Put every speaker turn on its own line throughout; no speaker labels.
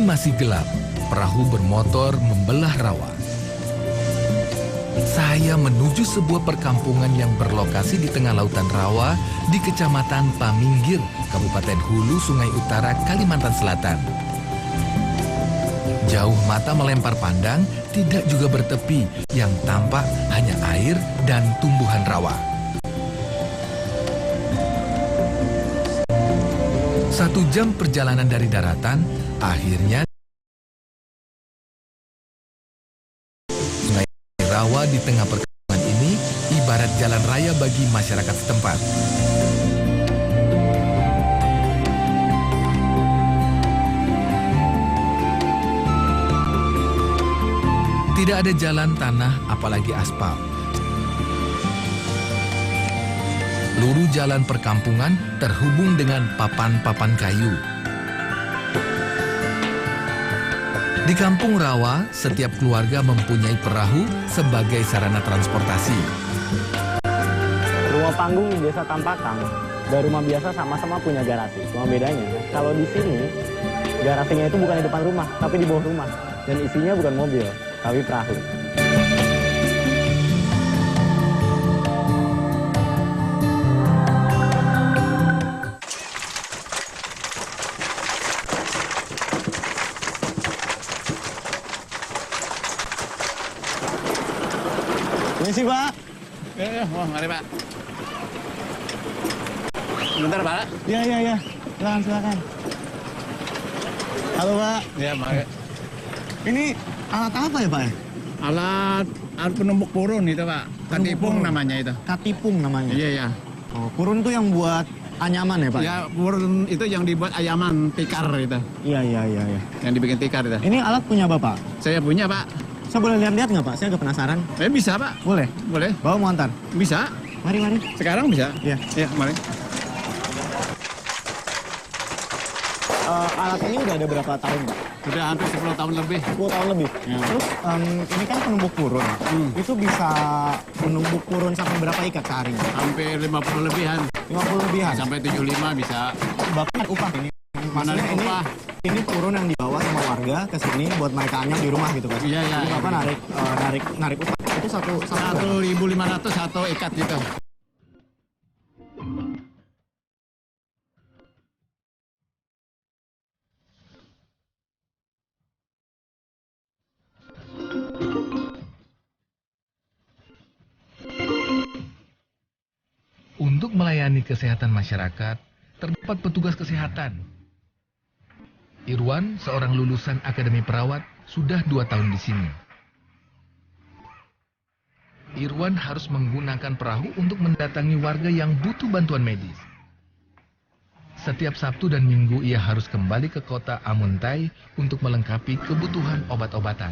masih gelap, perahu bermotor membelah rawa. Saya menuju sebuah perkampungan yang berlokasi di tengah lautan rawa di Kecamatan Paminggir, Kabupaten Hulu, Sungai Utara, Kalimantan Selatan. Jauh mata melempar pandang, tidak juga bertepi, yang tampak hanya air dan tumbuhan rawa. 1 jam perjalanan dari daratan, akhirnya Sungai Rawa di tengah perkampungan ini ibarat jalan raya bagi masyarakat setempat. Tidak ada jalan tanah, apalagi aspal. Seluruh jalan perkampungan terhubung dengan papan-papan kayu. Di Kampung Rawa, setiap keluarga mempunyai perahu sebagai sarana transportasi.
Rumah panggung di Desa Tampakang dan rumah biasa sama-sama punya garasi. Cuma bedanya, kalau di sini garasinya itu bukan di depan rumah, tapi di bawah rumah. Dan isinya bukan mobil, tapi perahu. Permisi, Pak.
Wah, mari, Pak. Bentar, Pak.
Iya. Silakan. Halo, Pak.
Ya, mari.
Ini alat apa ya, Pak?
Alat penumbuk purun itu, Pak. Katipung
purun.
namanya itu.
Katipung namanya.
Iya.
Oh, purun tuh yang buat anyaman ya, Pak?
Ya, purun itu yang dibuat ayaman tikar itu.
Iya.
Yang dibikin tikar itu.
Ini alat punya Bapak?
Saya punya, Pak.
Saya boleh lihat-lihat nggak, Pak? Saya agak penasaran.
Bisa, Pak.
Boleh?
Boleh.
Bawa mau antar?
Bisa.
Mari.
Sekarang bisa?
Iya.
Iya, mari.
Alat ini udah ada berapa tahun, Pak?
Sudah hampir 10 tahun lebih.
10 tahun lebih.
Ya.
Terus ini kan penumbuk purun. Itu bisa menumbuk purun sampai berapa ikat sehari?
Hampir 50 lebihan.
50 lebihan.
Sampai 75 bisa.
Bapak naik upah ini.
Mana
Maksudnya
upah?
Ini purun yang dibawa sama warga ke sini buat mereka anyam di rumah gitu, Pak.
Iya.
Jadi Bapak narik upah. Itu satu
1.500 satu ikat gitu.
Untuk melayani kesehatan masyarakat, terdapat petugas kesehatan. Irwan, seorang lulusan Akademi Perawat, sudah 2 tahun di sini. Irwan harus menggunakan perahu untuk mendatangi warga yang butuh bantuan medis. Setiap Sabtu dan Minggu ia harus kembali ke kota Amuntai untuk melengkapi kebutuhan obat-obatan.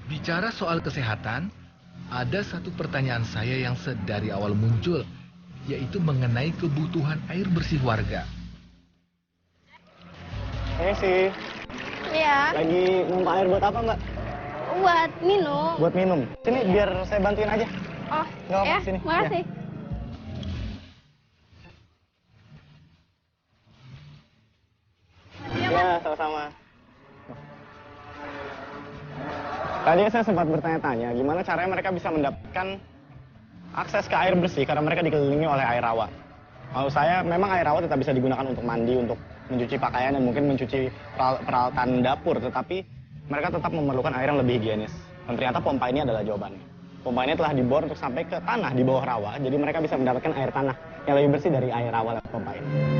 Bicara soal kesehatan, ada satu pertanyaan saya yang sedari awal muncul, yaitu mengenai kebutuhan air bersih warga.
sih.
Iya,
Lagi numpang air buat apa, Mbak?
buat minum.
Buat minum. Sini biar saya bantuin aja.
Oh,
Nggak apa-apa,
ya,
sini.
makasih.
Ya, sama-sama. Tadi saya sempat bertanya-tanya gimana caranya mereka bisa mendapatkan akses ke air bersih karena mereka dikelilingi oleh air rawa. Kalau saya, memang air rawa tetap bisa digunakan untuk mandi, untuk mencuci pakaian, dan mungkin mencuci peralatan dapur, tetapi mereka tetap memerlukan air yang lebih higienis. Dan ternyata pompa ini adalah jawabannya. Pompa ini telah dibor untuk sampai ke tanah di bawah rawa, jadi mereka bisa mendapatkan air tanah yang lebih bersih dari air rawa lewat pompa ini.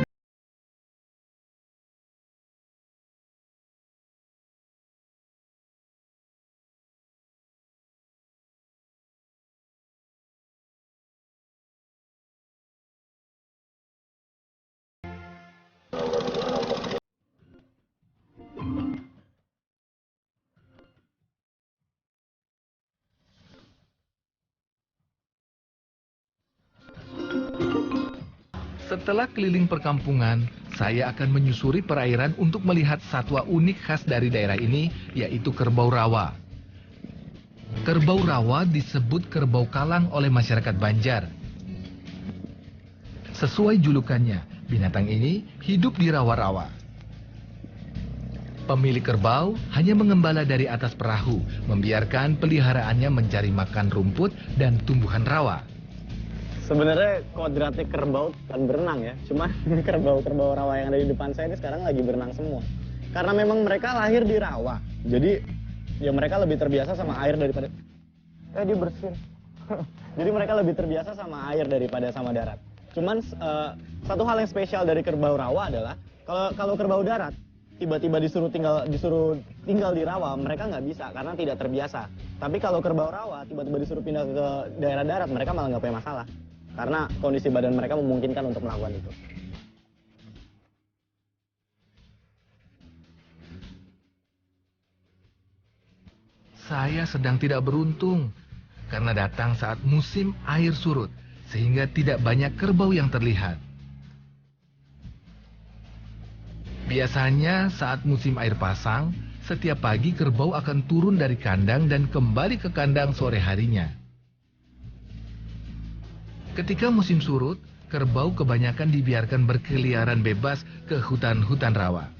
Setelah keliling perkampungan, saya akan menyusuri perairan untuk melihat satwa unik khas dari daerah ini, yaitu kerbau rawa. Kerbau rawa disebut kerbau kalang oleh masyarakat Banjar. Sesuai julukannya, binatang ini hidup di rawa-rawa. Pemilik kerbau hanya mengembala dari atas perahu, membiarkan peliharaannya mencari makan rumput dan tumbuhan rawa.
Sebenarnya kodratnya kerbau kan berenang ya, cuma kerbau-kerbau rawa yang ada di depan saya ini sekarang lagi berenang semua. Karena memang mereka lahir di rawa, jadi ya mereka lebih terbiasa sama air daripada... dia bersin. Jadi mereka lebih terbiasa sama air daripada sama darat. Cuman satu hal yang spesial dari kerbau rawa adalah kalau kerbau darat tiba-tiba disuruh tinggal di rawa, mereka nggak bisa karena tidak terbiasa. Tapi kalau kerbau rawa tiba-tiba disuruh pindah ke daerah darat, mereka malah nggak punya masalah karena kondisi badan mereka memungkinkan untuk melakukan itu.
Saya sedang tidak beruntung karena datang saat musim air surut, sehingga tidak banyak kerbau yang terlihat. Biasanya saat musim air pasang, setiap pagi kerbau akan turun dari kandang dan kembali ke kandang sore harinya. Ketika musim surut, kerbau kebanyakan dibiarkan berkeliaran bebas ke hutan-hutan rawa.